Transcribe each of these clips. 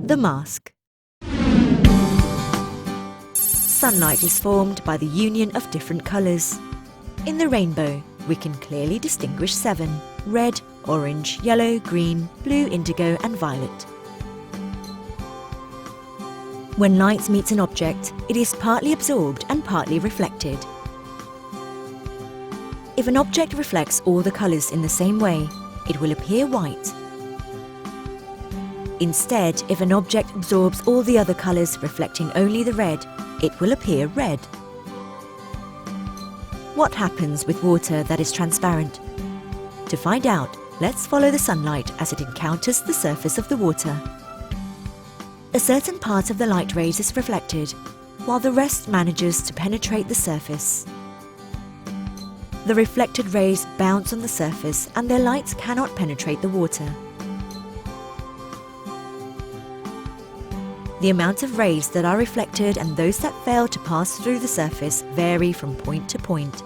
The mask. Sunlight is formed by the union of different colours. In the rainbow, we can clearly distinguish 7: red, orange, yellow, green, blue, indigo and violet. When light meets an object, it is partly absorbed and partly reflected. If an object reflects all the colours in the same way, it will appear white. Instead, if an object absorbs all the other colours reflecting only the red, it will appear red. What happens with water that is transparent? To find out, let's follow the sunlight as it encounters the surface of the water. A certain part of the light rays is reflected, while the rest manages to penetrate the surface. The reflected rays bounce on the surface and their light cannot penetrate the water. The amount of rays that are reflected and those that fail to pass through the surface vary from point to point.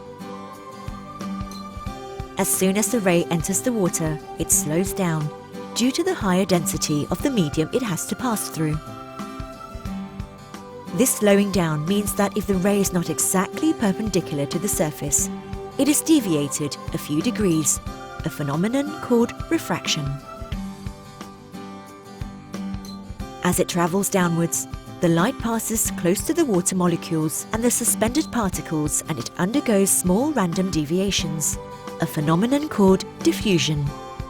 As soon as the ray enters the water, it slows down due to the higher density of the medium it has to pass through. This slowing down means that if the ray is not exactly perpendicular to the surface, it is deviated a few degrees, a phenomenon called refraction. As it travels downwards, the light passes close to the water molecules and the suspended particles, and it undergoes small random deviations, a phenomenon called diffusion,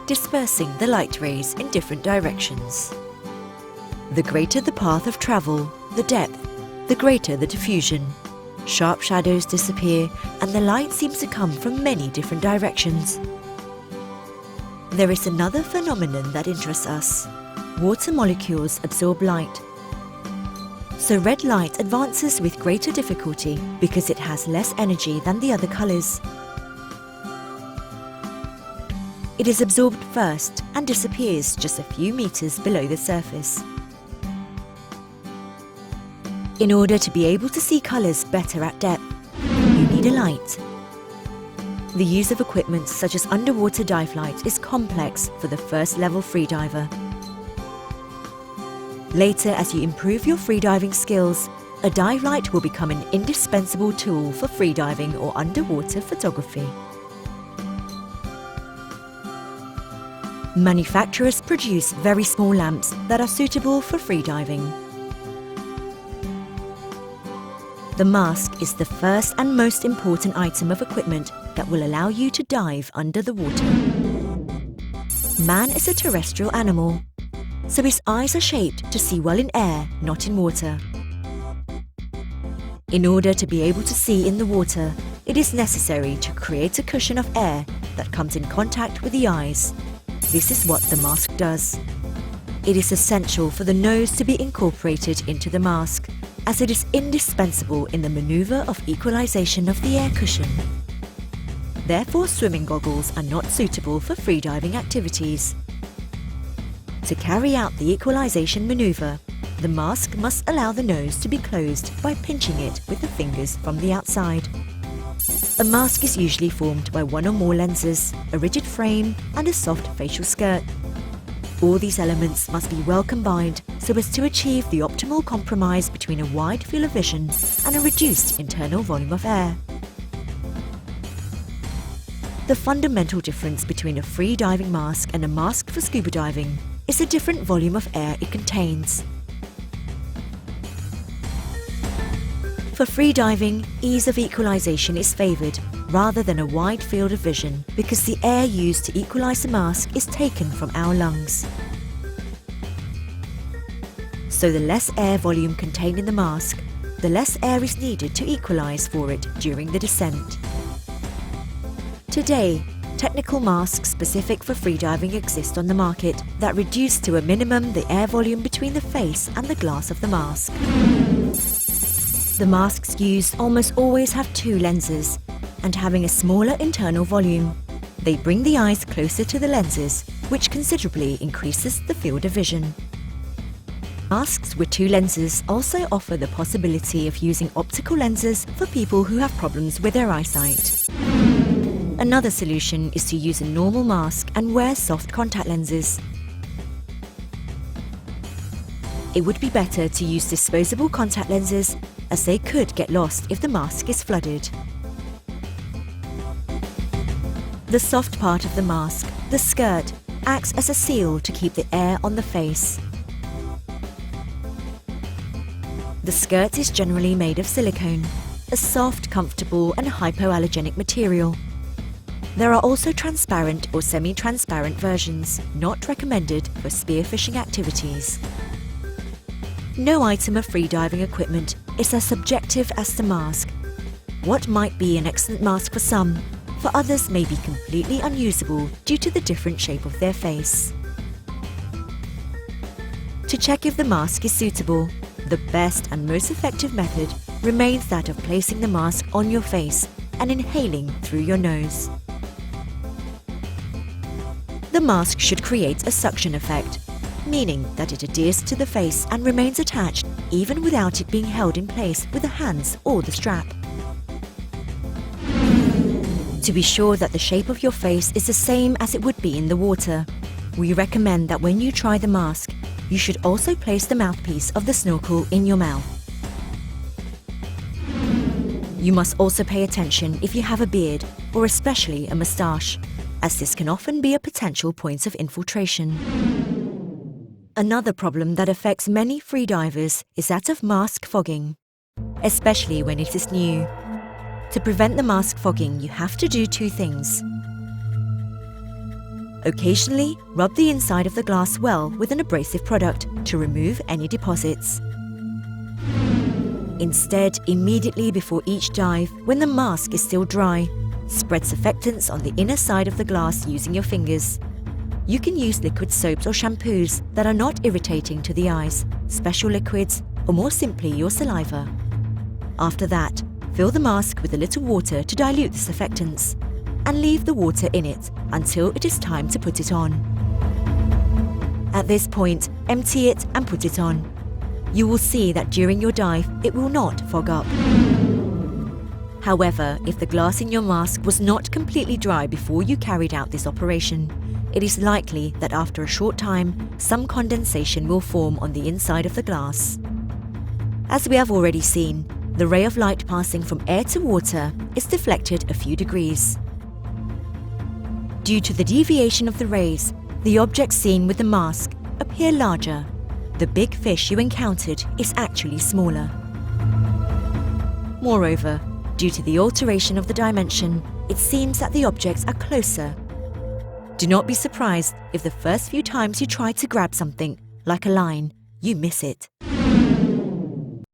dispersing the light rays in different directions. The greater the path of travel, the depth, the greater the diffusion. Sharp shadows disappear and the light seems to come from many different directions. There is another phenomenon that interests us. Water molecules absorb light. So red light advances with greater difficulty because it has less energy than the other colours. It is absorbed first and disappears just a few meters below the surface. In order to be able to see colours better at depth, you need a light. The use of equipment such as underwater dive light is complex for the first level freediver. Later, as you improve your freediving skills, a dive light will become an indispensable tool for freediving or underwater photography. Manufacturers produce very small lamps that are suitable for freediving. The mask is the first and most important item of equipment that will allow you to dive under the water. Man is a terrestrial animal, so his eyes are shaped to see well in air, not in water. In order to be able to see in the water, it is necessary to create a cushion of air that comes in contact with the eyes. This is what the mask does. It is essential for the nose to be incorporated into the mask, as it is indispensable in the maneuver of equalization of the air cushion. Therefore, swimming goggles are not suitable for freediving activities. To carry out the equalization maneuver, the mask must allow the nose to be closed by pinching it with the fingers from the outside. A mask is usually formed by one or more lenses, a rigid frame and a soft facial skirt. All these elements must be well combined so as to achieve the optimal compromise between a wide field of vision and a reduced internal volume of air. The fundamental difference between a free diving mask and a mask for scuba diving is the different volume of air it contains. For free diving, ease of equalization is favoured rather than a wide field of vision because the air used to equalize the mask is taken from our lungs. So the less air volume contained in the mask, the less air is needed to equalize for it during the descent. Today, technical masks specific for freediving exist on the market that reduce to a minimum the air volume between the face and the glass of the mask. The masks used almost always have two lenses, and having a smaller internal volume, they bring the eyes closer to the lenses, which considerably increases the field of vision. Masks with two lenses also offer the possibility of using optical lenses for people who have problems with their eyesight. Another solution is to use a normal mask and wear soft contact lenses. It would be better to use disposable contact lenses, as they could get lost if the mask is flooded. The soft part of the mask, the skirt, acts as a seal to keep the air on the face. The skirt is generally made of silicone, a soft, comfortable and hypoallergenic material. There are also transparent or semi-transparent versions, not recommended for spearfishing activities. No item of freediving equipment is as subjective as the mask. What might be an excellent mask for some, for others may be completely unusable due to the different shape of their face. To check if the mask is suitable, the best and most effective method remains that of placing the mask on your face and inhaling through your nose. The mask should create a suction effect, meaning that it adheres to the face and remains attached even without it being held in place with the hands or the strap. To be sure that the shape of your face is the same as it would be in the water, we recommend that when you try the mask, you should also place the mouthpiece of the snorkel in your mouth. You must also pay attention if you have a beard, or especially a moustache, as this can often be a potential point of infiltration. Another problem that affects many freedivers is that of mask fogging, especially when it is new. To prevent the mask fogging, you have to do two things. Occasionally, rub the inside of the glass well with an abrasive product to remove any deposits. Instead, immediately before each dive, when the mask is still dry, spread surfactants on the inner side of the glass using your fingers. You can use liquid soaps or shampoos that are not irritating to the eyes, special liquids, or more simply your saliva. After that, fill the mask with a little water to dilute the surfactants, and leave the water in it until it is time to put it on. At this point, empty it and put it on. You will see that during your dive, it will not fog up. However, if the glass in your mask was not completely dry before you carried out this operation, it is likely that after a short time, some condensation will form on the inside of the glass. As we have already seen, the ray of light passing from air to water is deflected a few degrees. Due to the deviation of the rays, the objects seen with the mask appear larger. The big fish you encountered is actually smaller. Moreover, due to the alteration of the dimension, it seems that the objects are closer. Do not be surprised if the first few times you try to grab something, like a line, you miss it.